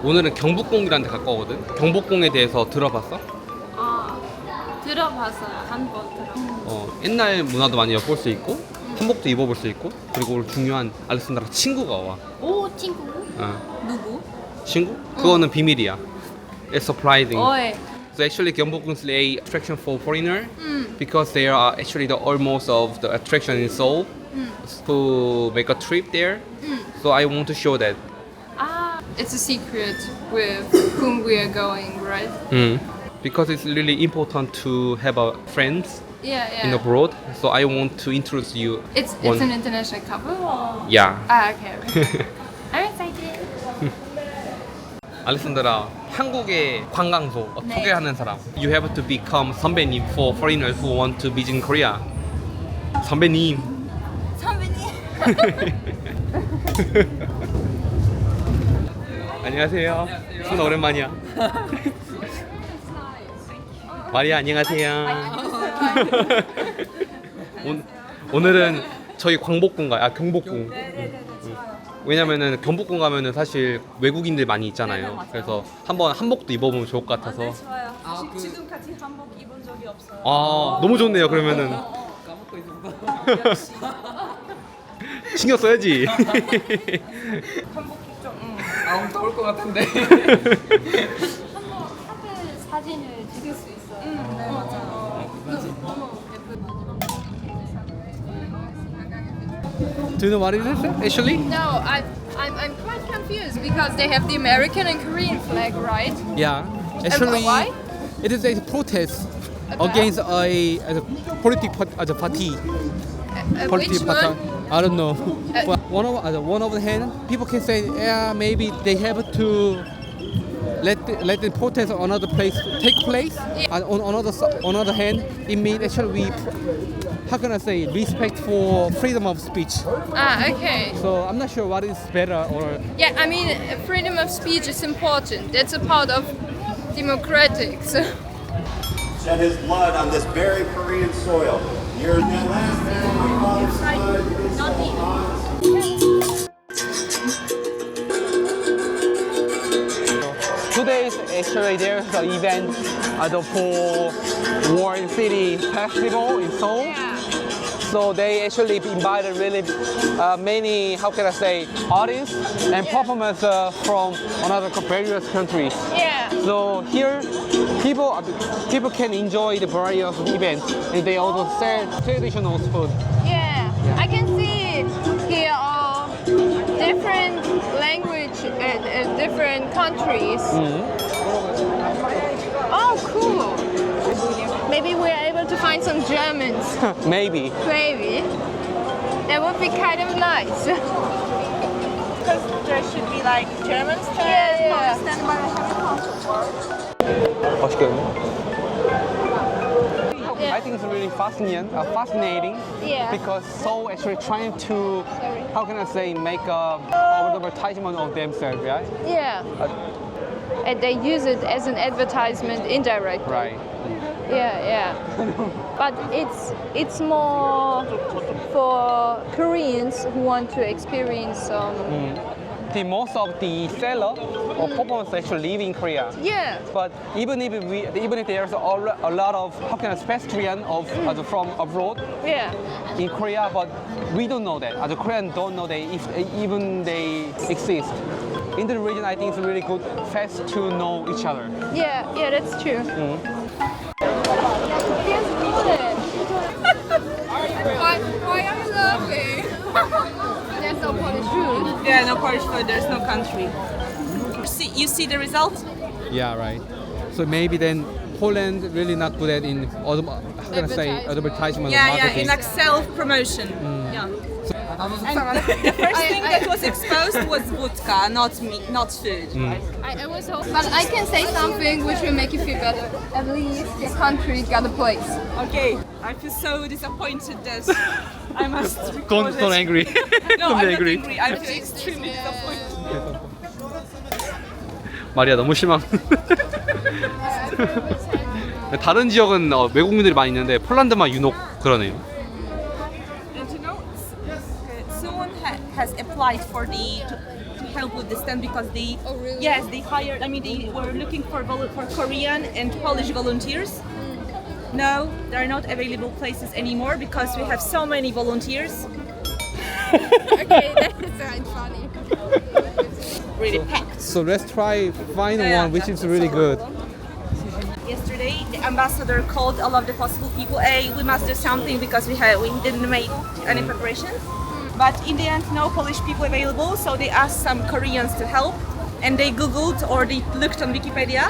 오늘은 경복궁이라는 데 갔다 오거든. 경복궁에 대해서 들어봤어? 아, 들어봤어요. 한 번 들어. 옛날 문화도 많이 엿볼 수 있고 한복도 입어볼 수 있고 그리고 오늘 중요한 알렉산드라가 친구가 와. 오, 친구? 누구? 친구? 그거는 비밀이야. It's surprising. 어이. So actually Gyeongbokgung is a attraction for foreigner because they are actually the almost of the attraction in Seoul who make a trip there. So I want to show that. Ah, it's a secret with whom we are going, right? Because it's really important to have a friends Yeah, in abroad. So I want to introduce you. It's an international couple or? Yeah. Ah, okay. I'm excited. 알렉산드라, 한국의 관광소 네. 소개하는 사람. You have to become 선배님 for foreigners who want to visit Korea. 선배님. 안녕하세요. 정말 오랜만이야. 마리아 안녕하세요. 오늘은 저희 경복궁 경복궁. 왜냐면은 경복궁 가면은 사실 외국인들 많이 있잖아요. 그래서 한번 한복도 입어보면 좋을 것 같아서. 네, 좋아요. 지금까지 한복 입은 적이 없어요. 아 너무 좋네요. 그러면은 까먹고 있었어. 신경 써야지. 한복 좀. 더울 것 같은데. 사진을 찍을 수 있어요. 네 맞아요. Do you know what it is actually? No, I'm quite confused because they have the American and Korean flag, right? Yeah. Actually, why? it is a protest About? against a political party. Which one? I don't know. But one of the hand, people can say, yeah, maybe they have to let the protest on another place take place. Yeah. And on other hand, it means actually we, how can I say, respect for freedom of speech. Ah, okay. So I'm not sure what is better or. Yeah, I mean, freedom of speech is important. That's a part of democratic. So. Shed his blood on this very Korean soil. Your last man, my father's blood is Today is actually there's an event for World City Festival in Seoul. Yeah. So they actually invited really many, how can I say, artists and performers from another various countries. Yeah. So here, people can enjoy the variety of events, and they also sell traditional food. Yeah. I can see here are different language and different countries. Oh, cool. Maybe we're able to find some Germans. Maybe. Maybe. That would be kind of nice. Because there should be like German Yeah, stands, Polish stand by Yeah. I think it's really fascinating Yeah. because Seoul actually trying to, how can I say, make a advertisement of themselves, right? Yeah. And they use it as an advertisement indirectly. Right. Yeah. But it's more for Koreans who want to experience some. Most of the seller or performers actually live in Korea. Yeah. But even if there's a lot of, how can I say, pedestrian from abroad Yeah. in Korea, but we don't know that. The Koreans don't know that if even they exist. In the region, I think it's really good, fast to know each other. Yeah. That's true. Why are you laughing? There's no Polish food. Yeah, no Polish food. There's no country. You see the result? Yeah, right. So maybe then Poland really not good at in how can I say, advertisement Yeah, marketing. in like self-promotion. Yeah. And the first thing that was exposed was vodka, not food. I was hoping, but I can say something which will make you feel better. At least the country got a place. Okay, I feel so disappointed that I must record Don't it. angry. No, Don't I'm be not angry. angry. I feel extremely disappointed. 마리아 너무 심한. 다른 지역은 외국인들이 많이 있는데 폴란드만 유독 그러네요. And you know, someone has applied for to help with the stand because they, Oh, really? yes, they hired. I mean, they were looking for Korean and Polish volunteers. No, there are not available places anymore because we have so many volunteers. Okay, that's funny. Really packed. So let's try find Yeah, one which that's is really good. Yesterday, the ambassador called all of the possible people. Hey, we must do something because we didn't make any preparations. But in the end, no Polish people available, so they asked some Koreans to help, and they googled or they looked on Wikipedia.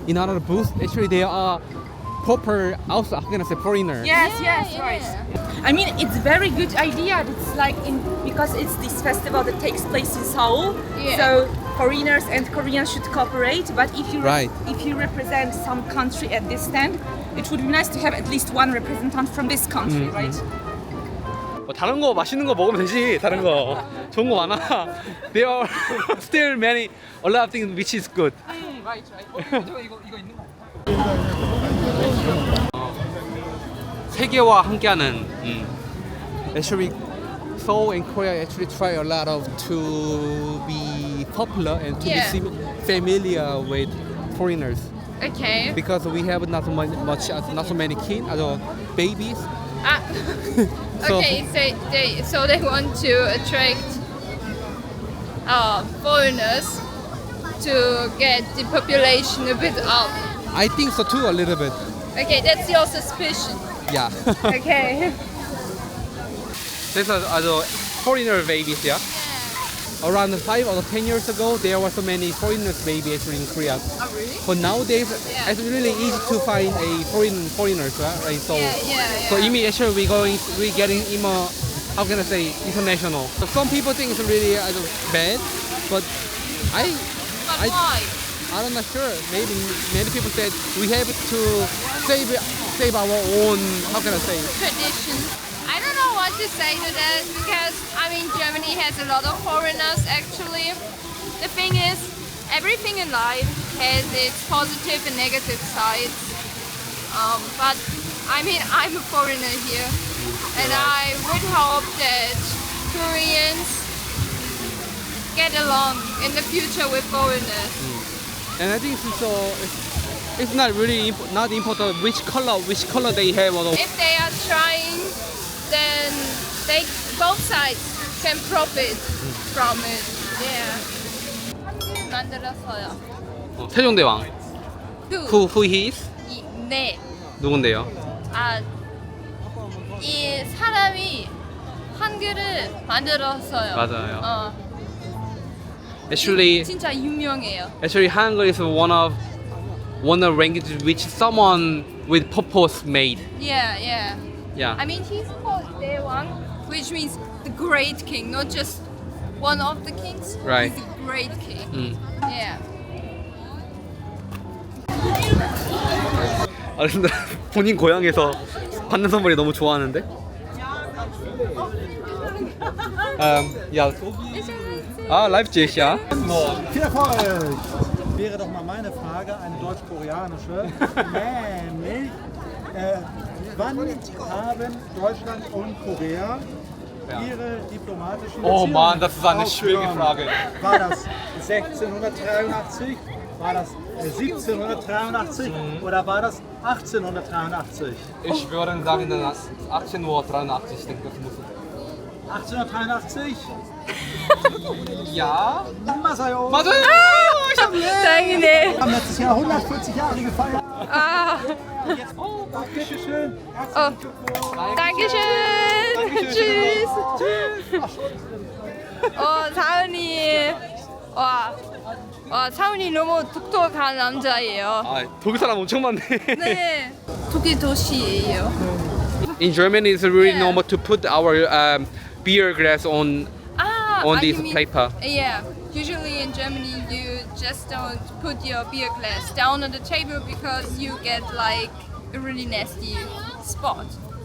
In another booth, actually there are proper outside, how can I say, foreigners. Yes, Yeah, yes, yeah. right. I mean, it's very good idea. It's like because it's this festival that takes place in Seoul. Yeah. So foreigners and Koreans should cooperate. But if you Right. if you represent some country at this stand, it would be nice to have at least one representative from this country, right? 다른 거 맛있는 거 먹으면 되지. 다른 거 좋은 거 많아. There are still many a lot of things which is good. Right, right. 세계와 함께하는. Actually, Seoul and Korea actually try a lot of to be popular and to Yeah. be familiar with foreigners Okay. because we have not so many kids, babies. Ah, So- okay, so they want to attract foreigners to get the population a bit up. I think so too, a little bit. Okay, that's your suspicion. Yeah. Okay. These are foreigner babies, yeah. Around 5 or 10 years ago, there were so many foreigners babies actually in Korea. Oh, really? But nowadays, Yeah. it's really easy to find a foreigners, right? So, Yeah. so immediately we getting more, how can I say, international. So some people think it's really bad, but But I why? I'm not sure. Maybe many people said we have to save our own, how can I say? Tradition. I don't know what to say to that because I mean Germany has a lot of foreigners actually. The thing is, everything in life has its positive and negative sides. But I mean I'm a foreigner here, and I would hope that Koreans get along in the future with foreigners. And I think it's not really not important which color they have or If they are trying, then both sides can profit from it. Yeah. 만들었어요. 세종대왕. Who? Who he is? 네. 누군데요? 이 사람이 한글을 만들었어요. 맞아요. Actually, 진짜 유명해요. Hangul is one of languages which someone with purpose made. Yeah, yeah. Yeah. I mean, he's called Daewang, which means the great king, not just one of the kings. Right. He's the great king. Yeah. 근데 본인 고향에서 받는 선물이 너무 좋아하는데? Ja. Leipzig, ja. Viel Erfolg! Wäre doch mal meine Frage, eine deutsch-koreanische, nämlich wann haben Deutschland und Korea ihre diplomatischen Beziehungen Mann, das ist eine schwierige aufgenommen? Frage. War das 1683, war das 1783 oder war das 1883? Ich würde sagen, das ist 1883. Ich denke, das muss 1883? Ja. Masayo! 맞아요. 다행이네. Wir haben letztes Jahr 140 Jahre gefeiert. 아, Dankeschön. 어, Dankeschön. Tschüss. 사은이. 사은이 너무 독특한 남자예요. 독일 사람 엄청 많네. 네. 독일 도시예요. In Germany, it's really Yeah. normal to put our beer glass on this paper. Yeah. Usually in Germany, you just don't put your beer glass down on the table because you get like a really nasty spot.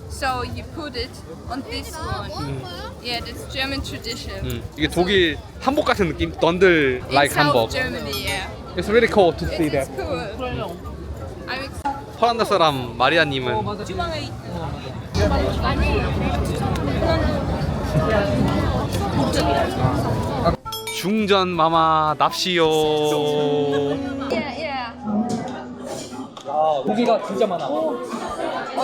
So you put it on this one. Yeah, that's German tradition. 이게 독일 한복 같은 느낌? 넌들 In like South 한복. Germany, yeah. It's really cool to see It's that. cool. I'm excited. 폴란드 사람 마리아님은 중전 마마 납시요. Yeah. 고기가 진짜 많아.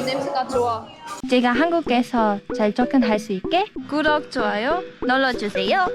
냄새가 좋아. 제가 한국에서 잘 접근할 수 있게 구독, 좋아요 눌러주세요.